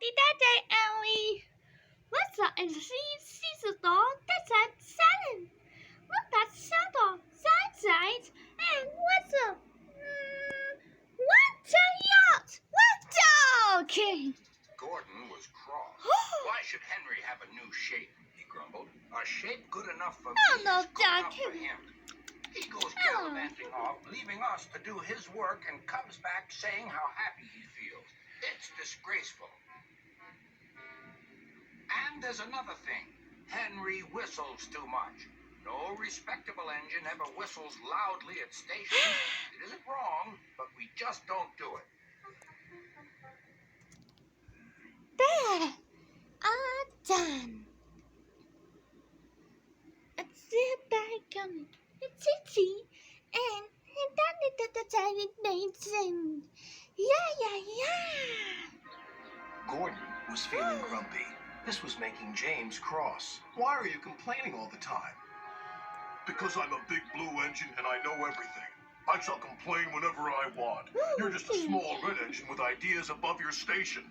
Daddy, Daddy, Ellie. What's up? And she's a dog. That's a salad. Look, that's Shadow. Side. And what's up? What's a yacht? What's okay? Gordon was cross. Why should Henry have a new shape? He grumbled. A shape good enough for me is no, good enough Dad. for him. He goes gallivanting off, leaving us to do his work, and comes back saying how happy he feels. It's disgraceful. And there's another thing. Henry whistles too much. No respectable engine ever whistles loudly at stations. It isn't wrong, but we just don't do it. There. Done. It's it bacon. It's itchy. And that is the Chinese nation. Yeah. Gordon was feeling grumpy. This was making James cross. Why are you complaining all the time? Because I'm a big blue engine and I know everything. I shall complain whenever I want. You're just a small red engine with ideas above your station.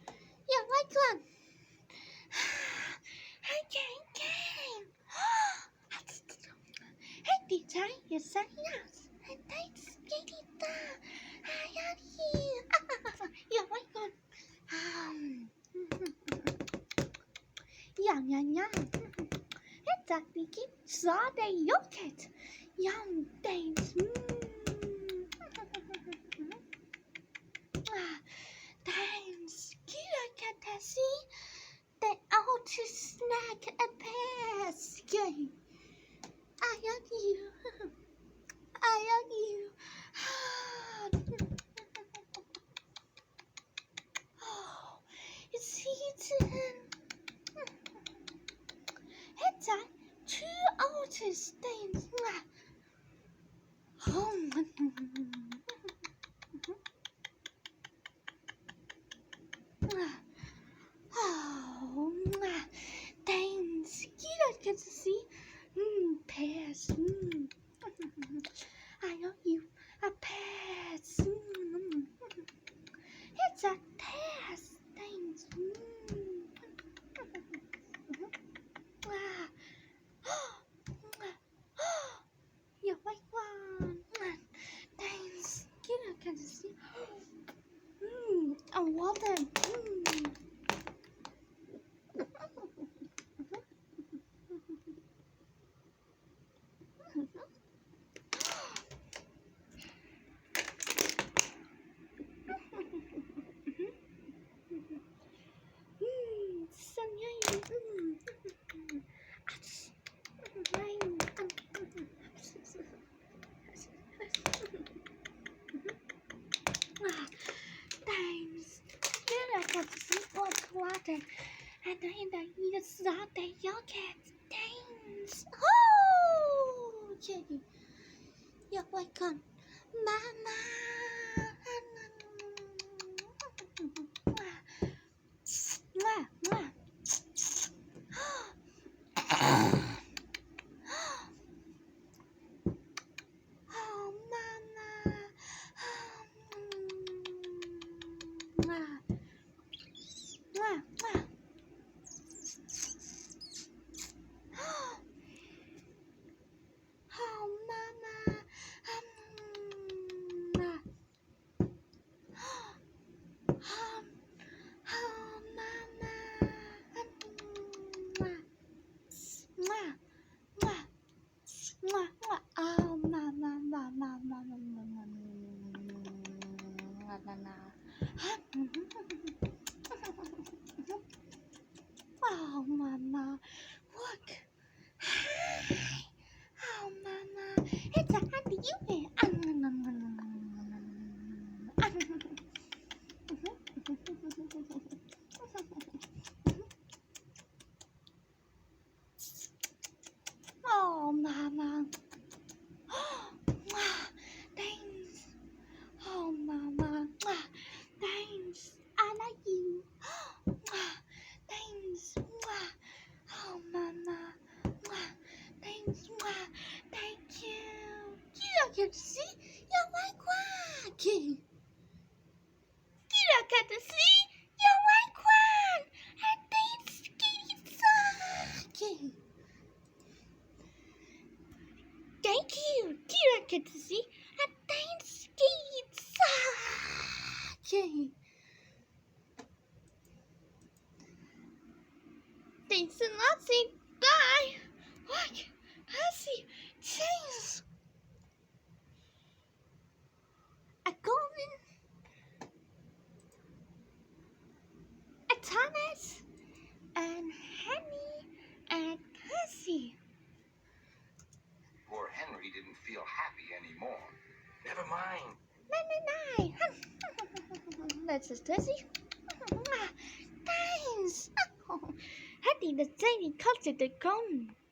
Yeah, like one. Okay. Hey, teacher, you say yes. And thanks, Kitty. I am here. Yeah, like one. Yeah. It's a big Sunday yogurt. Yum, thanks. Thanks. Can see the outer snack and basket. I love you. Oh, it's heating. It's a 2 outer stains. Thanks. You get to see. Pears. I know you. A pears. It's a pears. Thanks. You like one. Thanks. You get to see. A water. Thanks. You got to see hot water. And I eat a Sunday yogurt. Thanks. Oh, Jenny. You're welcome. Mama. Oh, Mama. Oh, Mama. get to see a dance skates. Yay. They should not say die. Look, Percy, James. A golden. A Thomas. And Henry and Percy. Poor Henry didn't feel happy anymore. Never mind. Nine. That's just Percy. Thanks. Henry the Zany culture the gone.